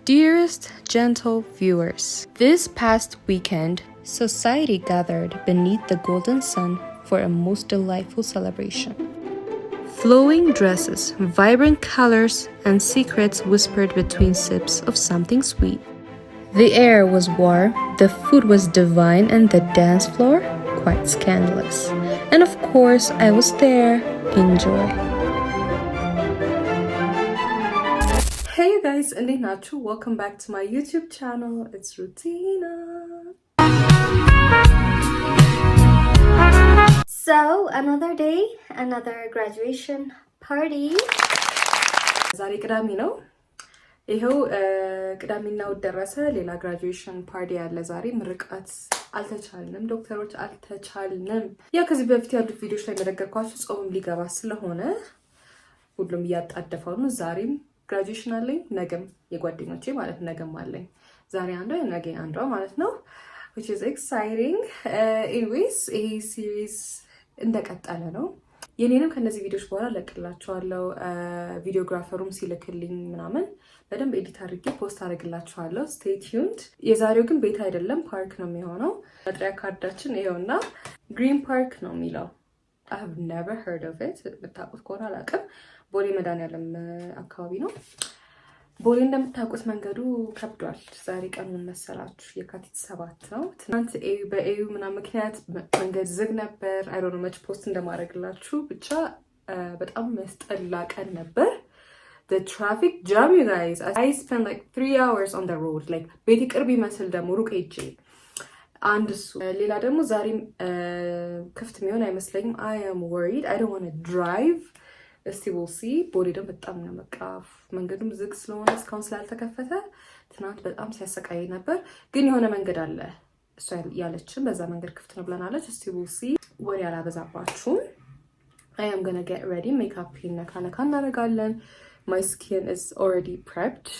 Dearest gentle viewers, this past weekend, society gathered beneath the golden sun for a most delightful celebration. Flowing dresses, vibrant colors, and secrets whispered between sips of something sweet. The air was warm, the food was divine, and the dance floor quite scandalous. And of course, I was there. Enjoy. Hey you guys, እንዴት ናችሁ? Welcome back to my YouTube channel. It's Rutina. So, another day, another graduation party. ዛሬ ቅዳሜ ነው። ይሄው ቅዳሜና እሑድ ደረሰ። ሌላ graduation party ያለ ዛሬ ምርቃት አልተቻልንም፣ ዶክተሮች አልተቻልንም። ያ ከዚህ በፊት ያሉት ቪዲዮዎች ላይ እንደነገርኳችሁ ጾም ሊገባ ስለሆነ ሁሉም እያጣደፈው ነው። ዛሬም graduation አለኝ፣ ነገም የጓደኞቼ ማለት ነገም አለኝ። ዛሬ አንዷ ነገ አንዷ ማለት ነው which is exciting. Anyways ይሄ series እንደቀጠለ ነው። የኔንም ከነዚህ ቪዲዮዎች በኋላ ለቅላችኋለሁ። ቪዲዮግራፈሩም ሲልክልኝ ምናምን በደንብ ኤዲት አድርጌ ፖስት አድርግላችኋለሁ። stay tuned. የዛሬው ግን ቤት አይደለም ፓርክ ነው የሚሆነው። መጥሪያ ካርዳችን ይሄውና ግሪን ፓርክ ነው የሚለው። I have never heard of it. የምታውቁት ከሆነ አላውቅም። ቦሌ መድኃኒዓለም አካባቢ ነው። ቦሌ እንደምታውቁት መንገዱ ከብዷል። ዛሬ ቀኑን መሰላችሁ የካቲት 7 ነው። ትናንት በኤዩ ምናምን ምክንያት መንገድ ዝግ ነበር። አይ ዶንት ኖ መች ፖስት እንደማድረግላችሁ ብቻ በጣም መስጠላ ቀን ነበር። The traffic jam, you guys. I spent like 3 hours on the road. Like ቤት ቅርብ ይመስል ደግሞ ሩቅ ሄጄ አንድ እሱ ሌላ ደግሞ ዛሬም ክፍት የሚሆን አይመስለኝም። I am worried. I don't want to drive. እስቲ we'll see. ቦሌ ደግሞ በጣም ነው መቃፍ መንገዱም ዝግ ስለሆነ እስካሁን ስላልተከፈተ ትናንት በጣም ሲያሰቃይ ነበር። ግን የሆነ መንገድ አለ እሷ ያለችን በዛ መንገድ ክፍት ነው ብለናለች። እስቲ we'll see. ወሬ አላበዛባችሁም። I am gonna get ready. ሜካፕ ነካ እናደርጋለን። My skin is already prepped.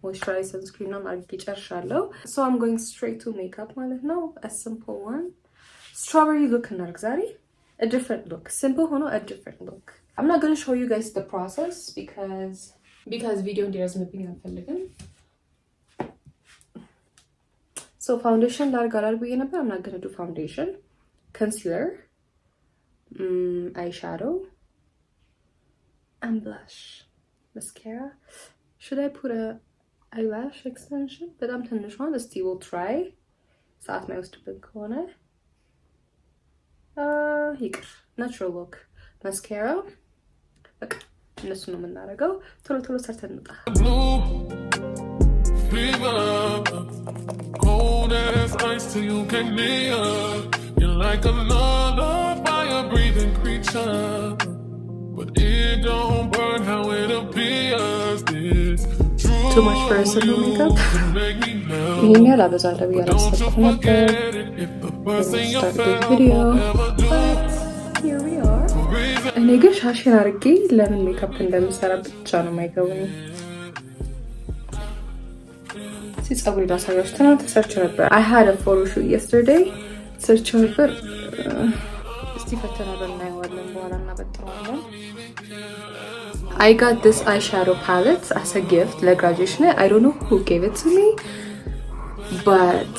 Moisturize sunscreen on አድርጌ ጨርሻለሁ። So I'm going straight to makeup ማለት ነው. A simple one. Strawberry look እናድርግ ዛሬ. A different look. Simple ሆኖ a different look. I'm not going to show you guys the process because video እንዲረዝምብኝ አልፈልግም. So foundation ላድርግ ብዬ ነበር. I'm not going to do foundation. Concealer. Eyeshadow. And blush. Mascara. Should I put a eyelash extension? በጣም ትንሽ one. እስቲ we'll try. ሰዓት ማይወስድብን ከሆነ ይቅር። ናቹራል ሉክ ማስካራ በቃ እነሱ ነው የምናደርገው። ቶሎ ቶሎ ሰርተን እንጣ። Cold as ice till you get near. You're like another fire breathing creature, but it don't burn how it appears. This too much for a simple makeup. ይሄን ያህል አበዛለሁ ብዬ አላሰብኩም ነበር። Start this video. Here we are. እኔ ግን ሻሽን አድርጌ ለምን ሜካፕ እንደምሰራ ብቻ ነው የማይገባኝ። ፀጉሬ ላሳያችሁ። ትናንት ሰርች ነበር። I had a photo shoot yesterday. ሰርች ነበር። እስቲ ፈተና በእናየዋለን በኋላ እናበጥረዋለን። I got this eyeshadow palette as a gift ለግራጁዌሽን. I don't know who gave it to me, but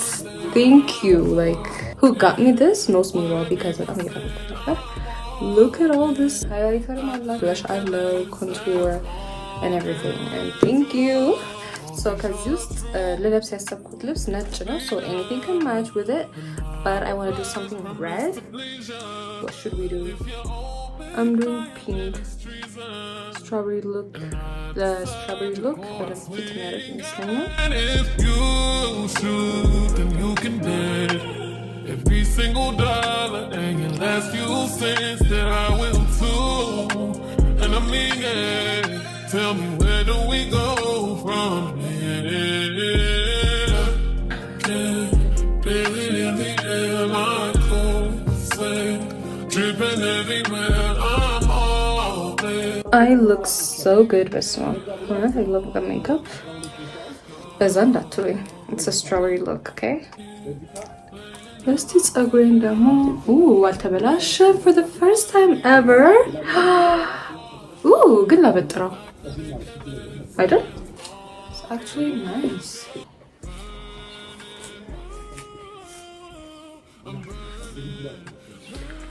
thank you. Like who got me this knows me well because I'm gonna look at all this highlighter blush eyeliner contour and everything, and thank you. So ከዚህ ውስጥ ለለብስ ያሰብኩት ልብስ ነጭ ነው, so anything can match with it, but I want to do something red. What should we do? I'm doing pink. Strawberry look. The strawberry look but it's fit me ይመስለኛል. And if you shoot then you can bet every single dollar and your last few cents that I will too. And I mean it. Tell me where do we go from here? In the air, my cold sweat dripping everywhere. I'm all there. I look so good this one. I love the makeup. በዛ እንዳትሉኝ. It's a strawberry look, okay? እስቲ ፀጉሬን ደግሞ አልተበላሸም for the first time ever. ግን ላበጥረው አይደል? actually nice.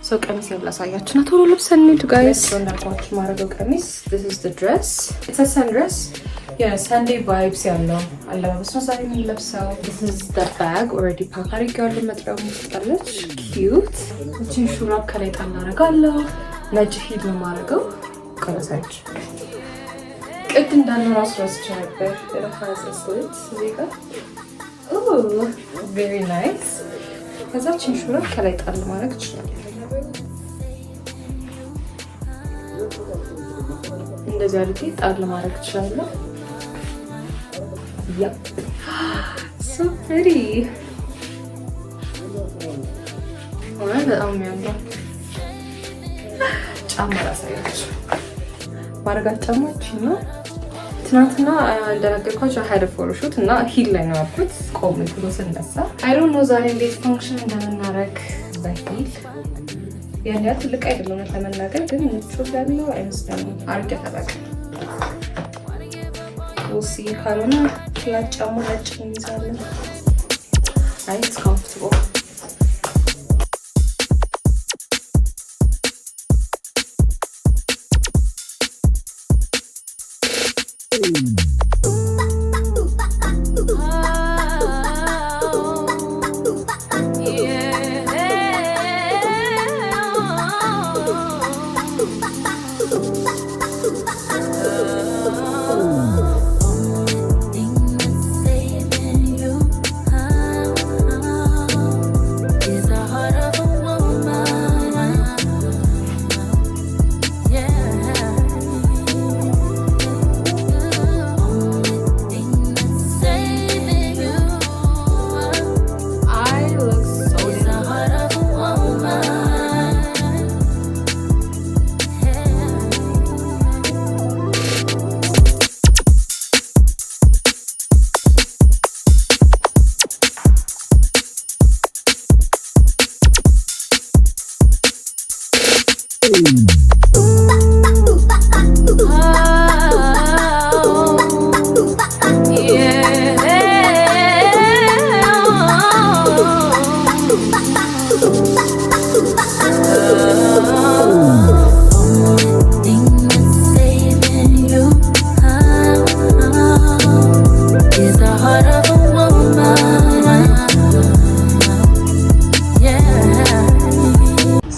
So ቀሚስ ላሳያችሁ ነው። ቶሎ ልብሰን እንሂድ guys. እንዳልኳችሁ ማረገው ቀሚስ this is the dress. It's a sundress. Yeah, Sunday vibes ያለው አለባበስ ነው ዛሬ የምንለብሰው. This is the bag already pack አድርጌዋለሁ። መጥሪያው ትጣለች cute. እቺን ሹራብ ከላይ ጣል አደርጋለሁ። ነጭ ሂል ነው ማረገው ከለሳች ቅድ እንዳለው ራሱ ረስቼ ነበር። ለፋዝ ስlit እዚህ ጋር oh very nice. ከዛችን ሹራብ ከላይ ጣል ማድረግ ይችላል። እንደዚህ አድርጌ ጣል ማድረግ ይችላል። Yep. So pretty. Alright, በጣም የሚያምረው ጫማ ላሳያችሁ። ማረጋት ጫማች ነው። ትናንትና እንደነገርኳችሁ I had a photo shoot እና ሂል ላይ ነው ያልኩት ቆም ብሎ ስነሳ I don't know ዛሬ እንዴት ፋንክሽን እንደምናደርግ በሂል ያን ያህል ትልቅ አይደለም ለመናገር ግን ምቾት ያለው አይመስለኝም። አርጌ ተጠቅ we'll see ካልሆነ ፍላት ጫማ ነጭ እንይዛለን። It's comfortable.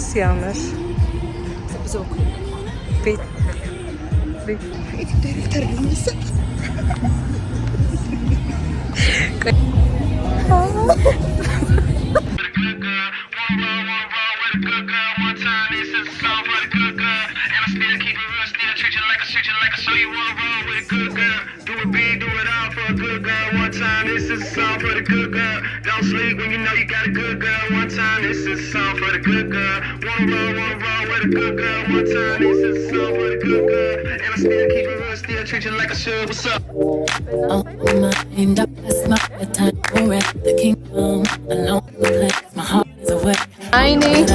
ሲያምር ቤት ዳይሬክተር ነው This is a song for the good girl. Don't sleep when you know you got a good girl. One time, this is a song for the good girl. Wanna roll with a good girl. One time, this is a song for the good girl. And I still keep it real, still treat you like I should. What's up? Oh my, that's my time. We're at the kingdom. I know my heart is away. I need.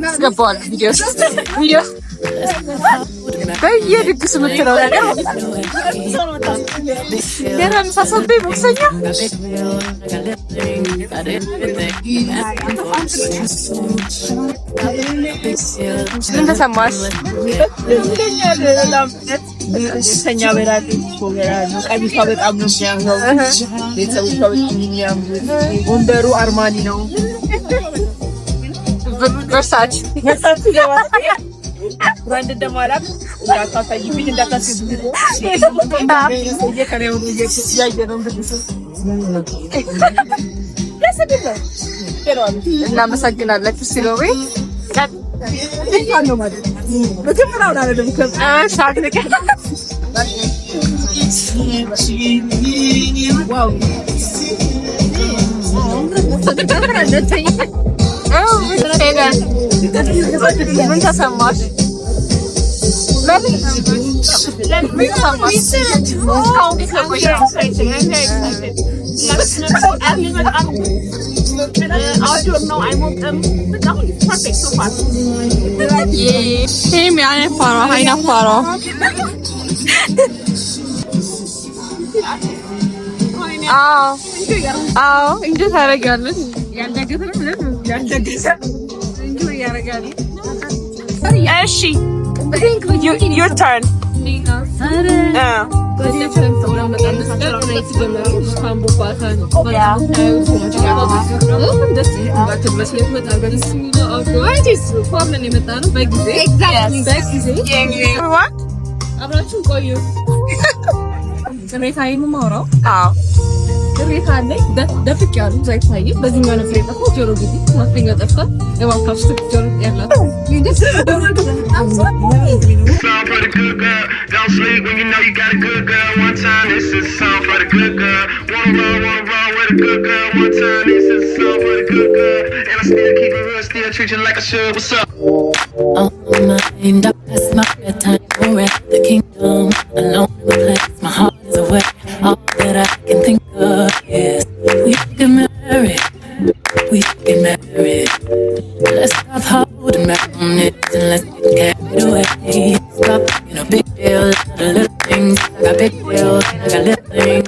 Skabon videos. Videos. በየድግሱ የምትለው ነገር የረምሳ ሰቤ ቦክሰኛ ምን ተሰማሽ? ደስተኛ በላል ቀሚሷ በጣም ነው የሚያምረው። ቤተሰቦቿ በጣም የሚያምሩት ወንበሩ አርማኒ ነው። ቨርሳች ብራንድ እንደማላም እንዳታሳይብኝ እንዳታስይዙኝ ከኔው ያየነው እናመሰግናለን። ሲሎቤ ነው ማለት በትምራው አይደለም ከሻግነከ ዋው ምን ተሰማሽ? Hey, me, I'm Farah. እንዴት ታደርጊያለሽ? ያልደገሰ እንጆይ ያደርጋል። እሺ your turn. አብራችሁ ቆዩ። ቅሬታ የምማውራው ቅሬታ አለኝ። ደፍቅ ያሉ ዘይታይ በዚህኛው ነው ፍሬ ጠፋ ጆሮ ጊዜ ማስተኛ ጠፋ የማካፍ ጆሮ ያላት don't sleep when you know you got a good girl. One time this is a song for the good girl. Wanna roll with a good girl. One time this is a song for the good girl. And I still keep it real, still treat you like I should. What's up? On my mind, I pass my bedtime. We're at the kingdom, alone in the place. My heart is away. All that I can think of is we get married. We get married. Let's stop holding back on it and let's get carried away. Stop making a big deal out of little things. I got big deals, I got little things.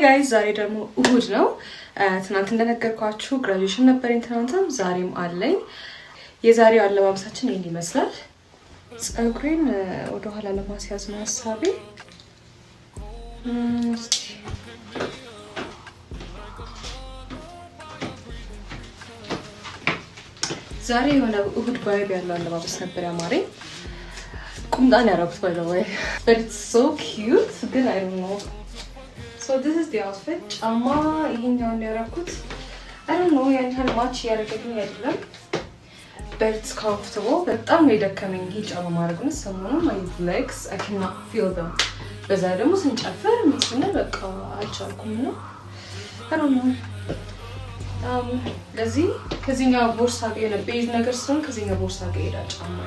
ጋይስ ዛሬ ደግሞ እሁድ ነው። ትናንት እንደነገርኳችሁ ግራጁዌሽን ነበረኝ ትናንትም ዛሬም አለኝ። የዛሬው አለባበሳችን ይሄን ይመስላል። ፀጉሬን ወደ ኋላ ለማስያዝ ነው ሐሳቤ። ዛሬ የሆነ እሁድ ቫይብ ያለው አለባበስ ነበር ያማረኝ። ቁምጣን ያደረኩት by the way but it's so cute ግን I don't know. So this is the outfit. ጫማ ይሄኛውን ያደረኩት I don't know ያን ያህል ማች ያደረገልኝ አይደለም but it's comfortable. በጣም ነው የደከመኝ ይሄ ጫማ ማድረግ ነው። ሰሞኑን my legs I cannot feel them በዛ ደግሞ ስንጨፍር ምን ስንል በቃ አልቻልኩም ነው አሮን ለዚህ ከዚህኛው ቦርሳ ጋር የሆነ ቤዝ ነገር ስለሆነ ከዚህኛው ቦርሳ ጋር ይሄዳል ጫማ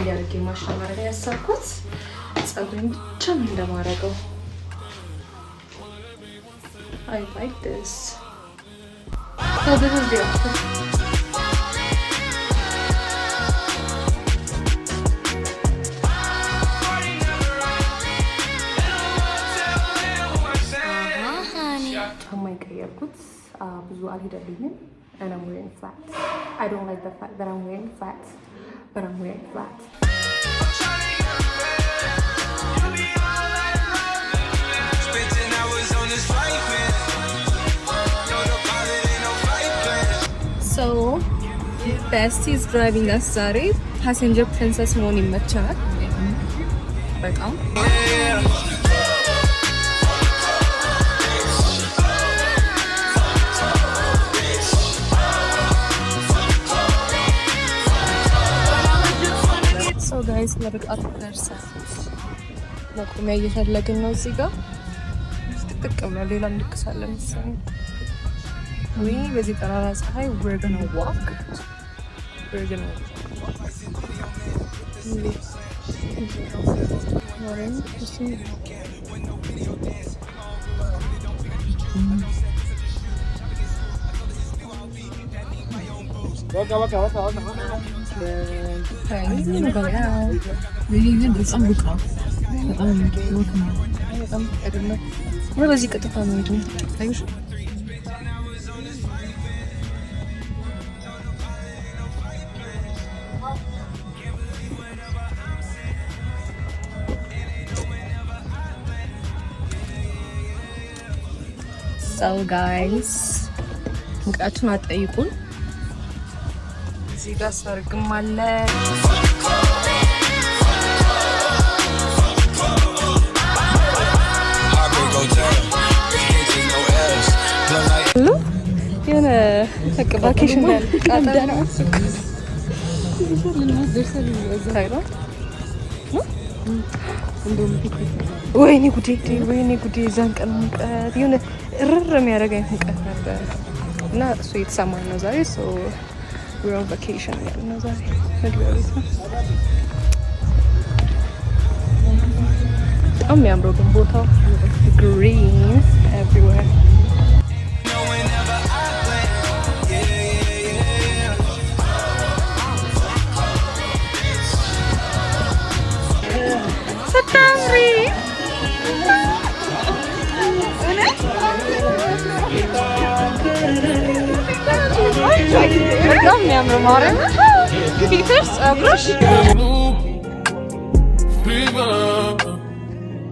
ያርጌ ማሻማሪያ ያሳኩት ጸጉሬን ብቻ ምን እንደማረገው I like this. So this is the outfit. ጫማ ይቀየርኩት ብዙ አልሄደልኝም and I'm wearing flats. I don't like the fact that I'm wearing flats, but I'm wearing flats. So Bestie is driving us ዛሬ passenger princess መሆን ይመቸናል በጣም So guys ለርቃት ደርሰን መቆሚያ እየፈለግን ነው እዚህ ጋር ጥቅጥቅ ብሏል ሌላ እንድክሳለን መሰለኝ ወይ በዚህ ጠራራ ፀሐይ we're gonna walk በዚህ ቀጥታ ነው አይሽ So guys ሙቃቱን አጠይቁን እዚህ ጋር ሰርግም አለ የሆነ ቫኬሽን ቃጠና ወይኔ ጉዴ ዛን ቀን ሙቀት የሆነ እርር የሚያደርገኝ ሙቀት ነበር እና እሱ የተሰማን ነው ዛሬ we're on vacation ያልነው ዛሬ መግቢያ ቤት ነው በጣም የሚያምረው ግን ቦታው green everywhere በጣም የሚያምር ማረም ፊትስ አብሮሽ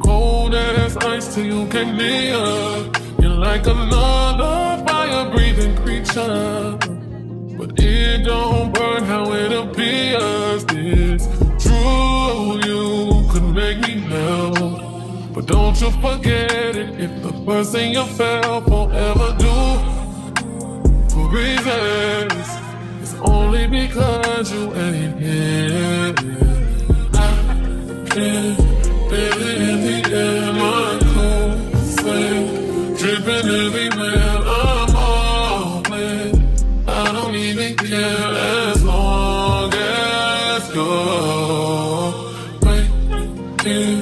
cold as ice till you get near you're like another fire breathing creature but it don't burn how it appears this true you could make me melt but don't you forget it if the first thing you felt forever do for reasons it's only because you ain't here I can't feel it in the air my cold sweat dripping everywhere I'm all in I don't even care as long as you're right here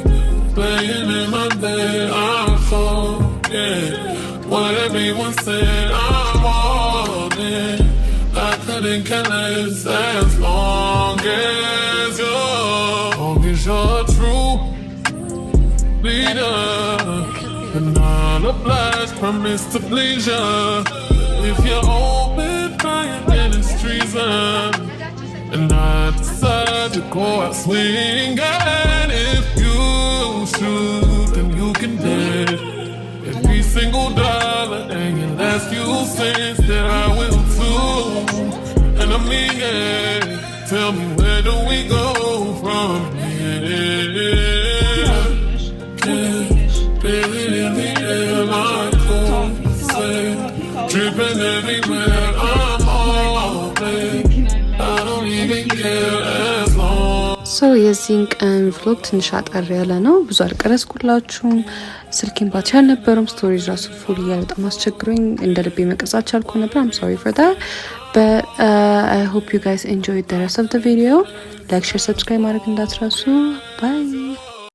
playing in my bed I'm so yeah what everyone said I'm all in I couldn't care less as long as you're true leader and not obliged promise to please ya if you're open fire then it's treason and I decide to go out swinging if you shoot then you can bet every single dollar and your last few cents that I will too and I mean it tell me where do we go from here feel it in the air my cold sweat dripping everywhere I'm all in I don't even care as long So የዚህን ቀን ቭሎግ ትንሽ አጠር ያለ ነው። ብዙ አልቀረጽኩላችሁም። ስልኬን ባትሪ አልነበረም። ስቶሬጅ ራሱ ፉል እያለ በጣም አስቸግሮኝ እንደ ልቤ መቅረጽ አልቻልኩም ነበር። I'm sorry for that. But I hope you guys enjoyed the rest of the video. Like, share, subscribe ማድረግ እንዳትረሱ. Bye.